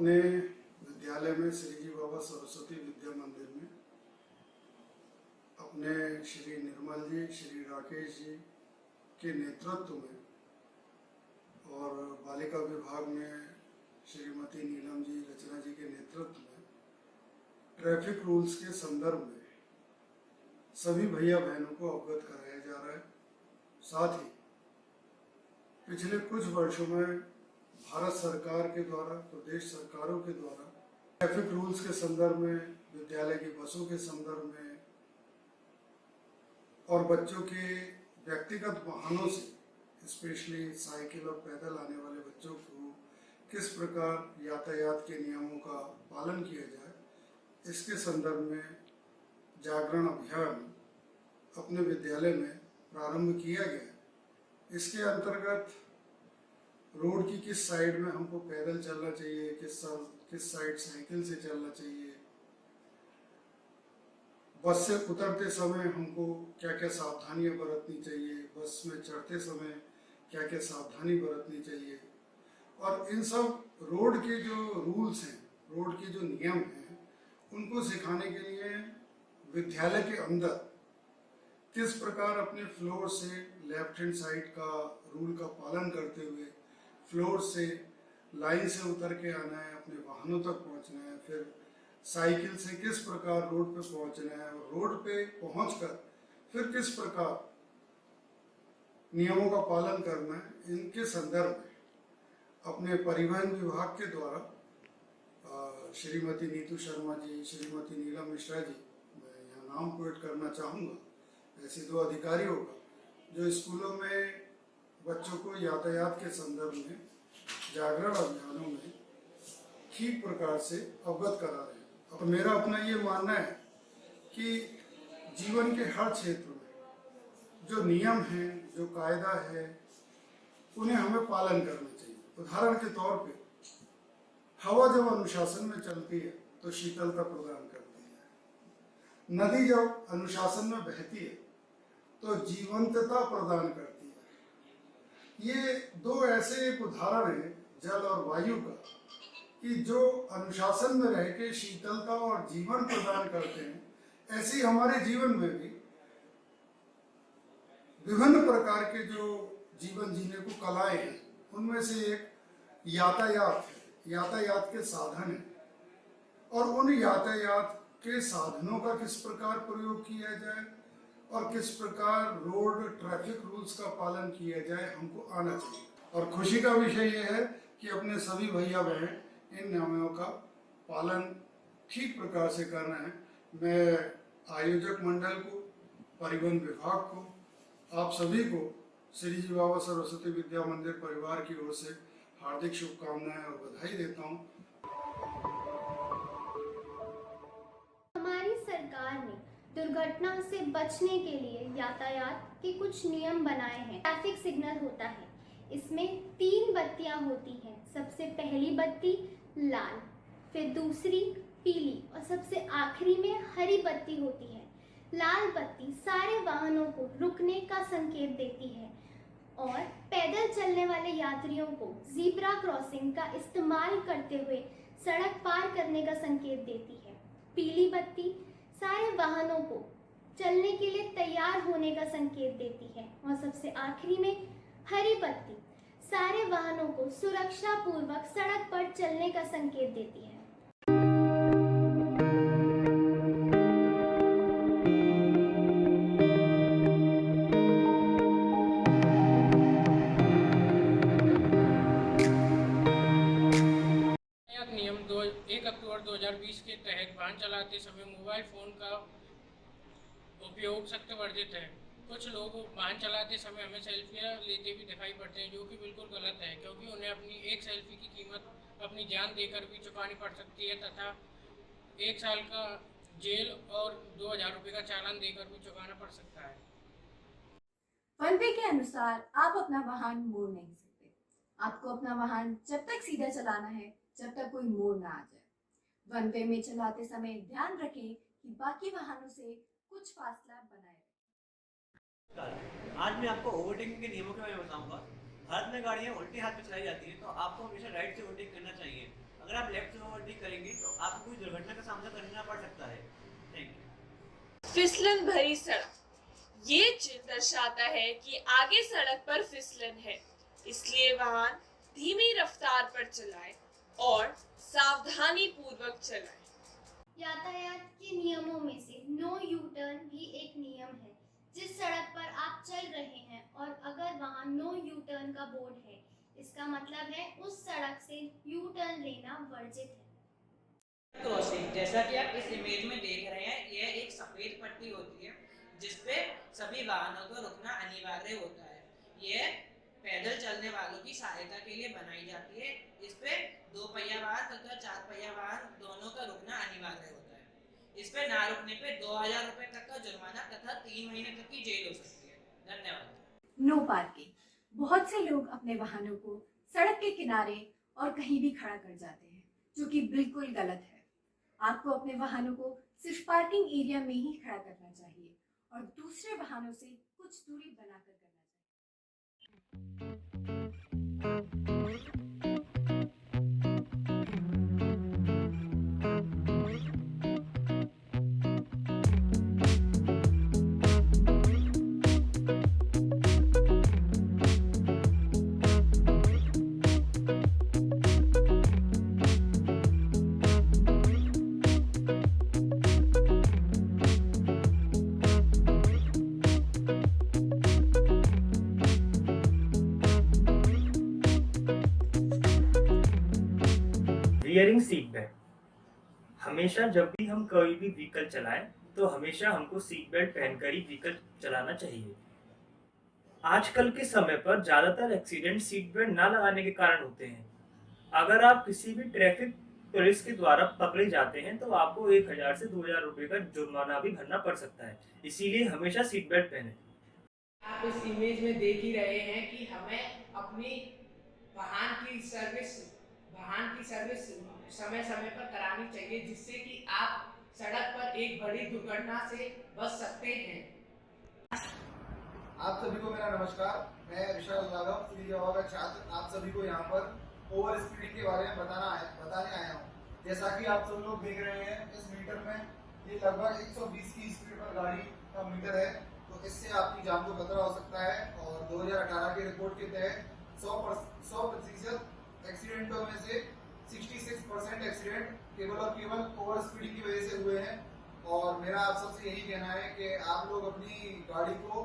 अपने विद्यालय में श्री जी बाबा सरस्वती विद्या मंदिर में अपने श्री निर्मल जी, श्री राकेश जी के नेतृत्व में और बालिका विभाग में श्रीमती नीलम जी, रचना जी के नेतृत्व में ट्रैफिक रूल्स के संदर्भ में सभी भैया बहनों को अवगत कराया जा रहा है। साथ ही पिछले कुछ वर्षों में भारत सरकार के द्वारा, प्रदेश सरकारों के द्वारा ट्रैफिक रूल्स के संदर्भ में, विद्यालय की बसों के संदर्भ में और बच्चों के व्यक्तिगत वाहनों से, स्पेशली साइकिल और पैदल आने वाले बच्चों को किस प्रकार यातायात के नियमों का पालन किया जाए, इसके संदर्भ में जागरण अभियान अपने विद्यालय में प्रारंभ किया गया। इसके अंतर्गत रोड की किस साइड में हमको पैदल चलना चाहिए, किस साइड साइकिल से चलना चाहिए, बस से उतरते समय हमको क्या क्या सावधानियां बरतनी चाहिए, बस में चढ़ते समय क्या क्या सावधानी बरतनी चाहिए, और इन सब रोड के जो रूल्स हैं, रोड के जो नियम हैं, उनको सिखाने के लिए विद्यालय के अंदर किस प्रकार अपने फ्लोर से लेफ्ट हैंड साइड का रूल का पालन करते हुए फ्लोर से लाइन से उतर के आना है, अपने वाहनों तक पहुंचना है, फिर साइकिल से किस प्रकार रोड पे पहुंचना है और रोड पे पहुंचकर फिर किस प्रकार नियमों का पालन करना है, इनके संदर्भ में अपने परिवहन विभाग के द्वारा श्रीमती नीतू शर्मा जी, श्रीमती नीलम मिश्रा जी, मैं यहाँ नाम कोट करना चाहूँगा, ऐसे दो अधिकारियों का जो स्कूलों में बच्चों को यातायात के संदर्भ में जागरण अभियानों में ठीक प्रकार से अवगत करा रहे हैं। और मेरा अपना ये मानना है कि जीवन के हर क्षेत्र में जो नियम हैं, जो कायदा है, उन्हें हमें पालन करना चाहिए। उदाहरण के तौर पे हवा जब अनुशासन में चलती है तो शीतलता प्रदान करती है, नदी जब अनुशासन में बहती है तो जीवंतता प्रदान करती है। ये दो ऐसे एक उदाहरण है जल और वायु का कि जो अनुशासन में रह के शीतलता और जीवन प्रदान करते हैं। ऐसे हमारे जीवन में भी विभिन्न प्रकार के जो जीवन जीने को कलाएं हैं, उनमें से एक यातायात है, यातायात के साधन है, और उन यातायात के साधनों का किस प्रकार प्रयोग किया जाए और किस प्रकार रोड ट्रैफिक रूल्स का पालन किया जाए, हमको आना चाहिए। और खुशी का विषय यह है कि अपने सभी भैया बहन इन नियमों का पालन ठीक प्रकार से करना है। मैं आयोजक मंडल को, परिवहन विभाग को, आप सभी को श्री जी बाबा सरस्वती विद्या मंदिर परिवार की ओर से हार्दिक शुभकामनाएं और बधाई देता हूँ। हमारी सरकार ने दुर्घटना से बचने के लिए यातायात के कुछ नियम बनाए हैं। ट्रैफिक सिग्नल होता है, इसमें 3 बत्तियां होती हैं। सबसे पहली बत्ती लाल, फिर दूसरी पीली और सबसे आखिरी में हरी बत्ती होती है। लाल बत्ती सारे वाहनों को रुकने का संकेत देती है और पैदल चलने वाले यात्रियों को ज़ीब्रा क्रॉसिंग का इस्तेमाल करते हुए सड़क पार करने का संकेत देती है। पीली बत्ती सारे वाहनों को चलने के लिए तैयार होने का संकेत देती है और सबसे आखिरी में हरी बत्ती सारे वाहनों को सुरक्षा पूर्वक सड़क पर चलने का संकेत देती है। नियम 1 अक्टूबर 2020 के तहत वाहन चलाते समय मोबाइल फ़ोन का उपयोग सख्त वर्जित है। कुछ लोग वाहन चलाते समय हमें सेल्फियाँ लेते भी दिखाई पड़ते हैं, जो कि बिल्कुल गलत है, क्योंकि उन्हें अपनी एक सेल्फी की कीमत अपनी जान देकर भी चुकानी पड़ सकती है तथा 1 साल का जेल और 2000 रुपये का चालान देकर भी चुकाना पड़ सकता है। वन वे के अनुसार आप अपना वाहन मोड़ नहीं सकते। आपको अपना वाहन जब तक सीधा चलाना है जब तक कोई मोड़ ना आ जाए। वन वे में चलाते समय ध्यान रखें कि बाकी वाहनों से कुछ फासला बनाए रखें। आज मैं आपको ओवरटेकिंग के नियमों के बारे में बताऊंगा। भारत में गाड़ियाँ उल्टे हाथ में चलाई जाती हैं, तो आपको हमेशा राइट से ओवरटेक करना चाहिए। अगर आप लेफ्ट से ओवरटेक करेंगे तो आपको कोई दुर्घटना का सामना करना पड़ सकता है। Thank you. फिसलन भरी सड़क, ये चिन्ह दर्शाता है कि आगे सड़क पर फिसलन है, इसलिए वाहन धीमी रफ्तार पर चलाएं और सावधानी पूर्वक चलाएं। यातायात के नियमों में से नो यू टर्न भी एक नियम है। जिस सड़क पर आप चल रहे हैं और अगर वहाँ नो यू टर्न का बोर्ड है, इसका मतलब है उस सड़क से यू टर्न लेना वर्जित है। क्रॉसिंग, जैसा कि आप इस इमेज में देख रहे हैं, यह एक सफेद पट्टी होती है जिसपे सभी वाहनों को रुकना अनिवार्य होता है। यह पैदल चलने वालों की सहायता के लिए बनाई जाती है। इस पे 2 पहिया वाहन तथा 4 पहिया वाहन दोनों का रुकना अनिवार्य होता है। इस पे ना रुकने पे 2000 रुपए तक का जुर्माना तथा 3 महीने तक की जेल हो सकती है। धन्यवाद। नो पार्किंग, बहुत से लोग अपने वाहनों को सड़क के किनारे और कहीं भी खड़ा कर जाते हैं, जो कि बिल्कुल गलत है। आपको अपने वाहनों को सिर्फ पार्किंग एरिया में ही खड़ा करना चाहिए और दूसरे वाहनों से कुछ दूरी बनाकर करना चाहिए। वियरिंग सीट बेल्ट, हमेशा जब भी हम कोई भी व्हीकल चलाएं तो हमेशा हमको सीट बेल्ट पहनकर ही व्हीकल चलाना चाहिए। आजकल के समय पर ज्यादातर एक्सीडेंट सीट बेल्ट ना लगाने के कारण होते हैं। अगर आप किसी भी ट्रैफिक पुलिस के द्वारा पकड़े जाते हैं तो आपको 1000 से 2000 रुपए का जुर्माना भी भरना पड़ सकता है, इसीलिए हमेशा सीट बेल्ट पहने। आप इस इमेज में देख ही रहे हैं कि हमें अपनी वाहन की सर्विस समय समय पर करानी चाहिए, जिससे कि आप सड़क पर एक बड़ी दुर्घटना से बच सकते हैं। आप सभी को मेरा नमस्कार। मैं विशाल राघव, श्री जवाहर का छात्र, आप सभी को यहाँ पर ओवर स्पीडिंग के बारे में बताने आया हूँ। जैसा कि आप सब लोग देख रहे हैं, इस मीटर में ये लगभग 120 की स्पीड पर गाड़ी का मीटर है, तो इससे आपकी जान को खतरा हो सकता है। और 2018 की रिपोर्ट के तहत 100% एक्सीडेंटों में से 66% एक्सीडेंट केवल और केवल ओवर स्पीडिंग की वजह से हुए हैं। और मेरा आप सबसे यही कहना है कि आप लोग अपनी गाड़ी को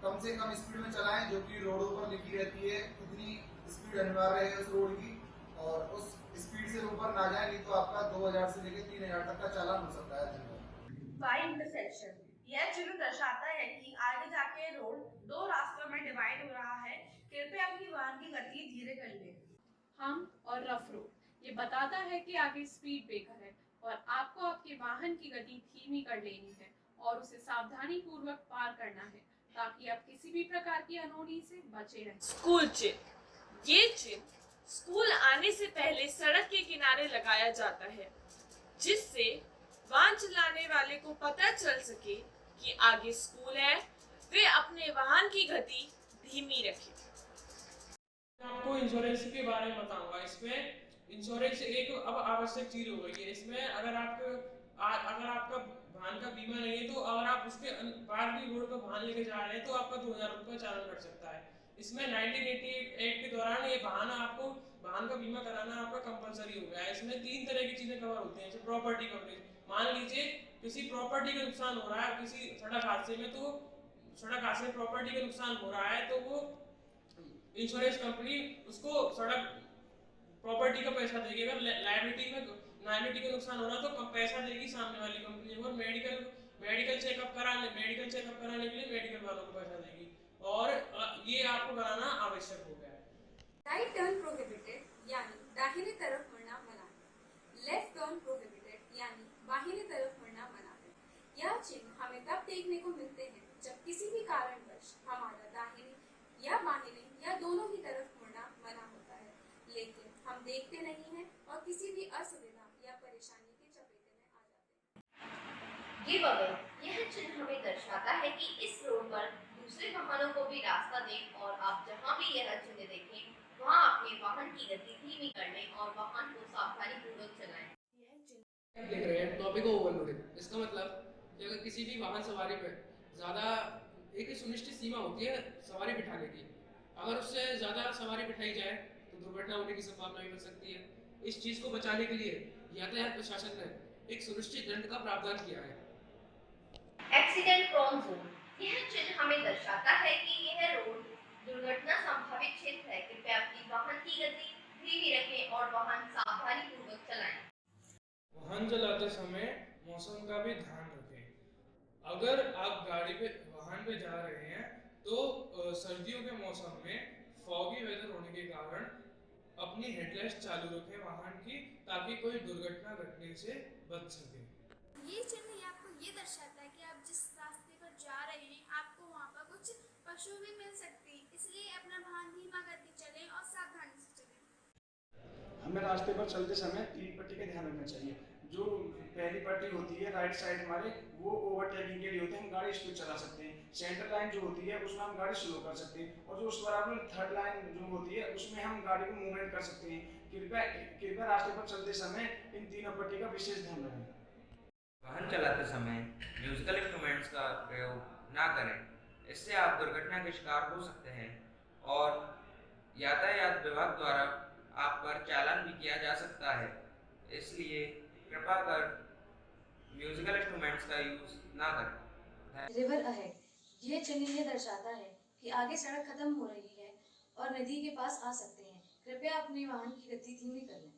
कम से कम स्पीड में चलाएं, जो कि रोडों पर लिखी रहती है कितनी स्पीड अनिवार्य है उस रोड की, और उस स्पीड से ऊपर ना जाए, नहीं तो आपका 2000 से लेकर 3000 तक का चालान हो सकता है। धन्यवाद। वाई इंटरसेक्शन, यह चिन्ह दर्शाता है कि आगे जाके रोड 2 रास्तों में डिवाइड हो रहा है। कृपया अपनी वाहन की गति धीरे कर ले। हम और रफ रोड, ये बताता है कि आगे स्पीड ब्रेकर है और आपको आपके वाहन की गति धीमी कर लेनी है और उसे सावधानी पूर्वक पार करना है, ताकि आप किसी भी प्रकार की अनहोनी से बचे रहें। स्कूल चिन्ह, ये चिन्ह स्कूल आने से पहले सड़क के किनारे लगाया जाता है, जिससे वाहन चलाने वाले को पता चल सके कि आगे स्कूल है। वे अपने वाहन की गति धीमी रखें। आपको इंश्योरेंस के बारे में बताऊंगा। इसमें इंश्योरेंस एक अब आवश्यक चीज हो गई है। इसमें अगर आपका वाहन का बीमा नहीं है, तो अगर आप उसके बाद भी रोड पर वाहन लेके जा रहे हैं, तो आपका 2000 रुपये चालान कट सकता है। इसमें 1988 एक्ट के दौरान ये वाहन का बीमा कराना आपका कंपलसरी हो गया है। इसमें 3 तरह की चीजें कवर होती हैं, जैसे प्रॉपर्टी कवरेज। मान लीजिए किसी प्रॉपर्टी का नुकसान हो रहा है किसी सड़क हादसे में, तो सड़क हादसे में प्रॉपर्टी का नुकसान हो रहा है, तो वो इंश्योरेंस कंपनी उसको सड़क प्रॉपर्टी का पैसा देगी। अगर लायबिलिटी का नुकसान हो रहा तो कम पैसा देगी सामने वाली कंपनी। और मेडिकल चेकअप कराने के लिए मेडिकल वालों को पैसा देगी। और ये आपको कराना आवश्यक हो गया है। राइट टर्न प्रोहिबिटेड यानी दाहिने तरफ मुड़ना मना है। लेफ्ट टर्न प्रोहिबिटेड यानी बाहिने तरफ मुड़ना मना है। यह चिन्ह हमें तब देखने को मिलते हैं जब किसी भी कारणवश हमारा दाहिने या बाहिने या दोनों ही तरफ मुड़ना मना होता है, लेकिन हम देखते नहीं हैं और किसी भी असुविधा या परेशानी के चपेट में आ जाते हैं। गिव अवे, यह चिन्ह हमें दर्शाता है कि इस रोड पर दूसरे वाहनों को भी रास्ता दें और आप जहां भी यह चिन्ह देखें वहाँ अपने वाहन की गति धीमी कर लें और वाहन को सावधानीपूर्वक चलाएं। आप देख रहे हैं टॉपिक ओवरलोडिंग। इसका मतलब कि अगर किसी भी वाहन सवारी पे ज़्यादा एक सुनिश्चित सीमा होती है सवारी बिठाने की, अगर उससे ज़्यादा सवारी बिठाई जाए तो दुर्घटना होने की संभावना भी बन सकती है। इस चीज़ को बचाने के लिए यातायात प्रशासन ने एक सुनिश्चित दंड का प्रावधान किया है। एक्सीडेंट प्रोन जोन, यह चिन्ह हमें दर्शाता है कि यह रोड दुर्घटना संभावित क्षेत्र है। कृपया अपनी वाहन की गति धीमी रखें और वाहन सावधानीपूर्वक चलाएं। वाहन चलाते समय मौसम का भी ध्यान रखें। अगर आप वाहन पे जा रहे हैं तो सर्दियों के मौसम में फॉगी वेदर होने के कारण अपनी हेडलाइट चालू रखें वाहन की, ताकि कोई दुर्घटना घटने से बच सके। ये चिन्ह आपको ये दर्शाता है कि आप जिस रास्ते पर जा रहे हैं आपको वहाँ पर कुछ पशु भी मिल सकते हैं, इसलिए अपना वाहन धीमा करके चलें और सावधानी से चलें। हमें रास्ते पर चलते समय 3 पट्टी का ध्यान रखना चाहिए। जो पहली पट्टी होती है राइट साइड हमारे, वो ओवरटेकिंग के लिए होते हैं, हम गाड़ी स्पीड चला सकते हैं। सेंटर लाइन जो होती है उसमें हम गाड़ी स्लो कर सकते हैं, और जो उस बराबर थर्ड लाइन जो होती है उसमें हम गाड़ी को मूवमेंट कर सकते हैं। कृपया रास्ते पर चलते समय इन तीनों पट्टी का विशेष ध्यान रखें। वाहन चलाते समय म्यूजिकल इंस्ट्रूमेंट्स का प्रयोग ना करें, इससे आप दुर्घटना के शिकार हो सकते हैं और यातायात विभाग द्वारा आप पर चालान भी किया जा सकता है। इसलिए कृपया कर म्यूजिकल इंस्ट्रूमेंट्स का यूज ना करें। रिवर अहेड, यह चिन्ह यह दर्शाता है कि आगे सड़क खत्म हो रही है और नदी के पास आ सकते हैं। कृपया अपने वाहन की गति धीमी कर लें।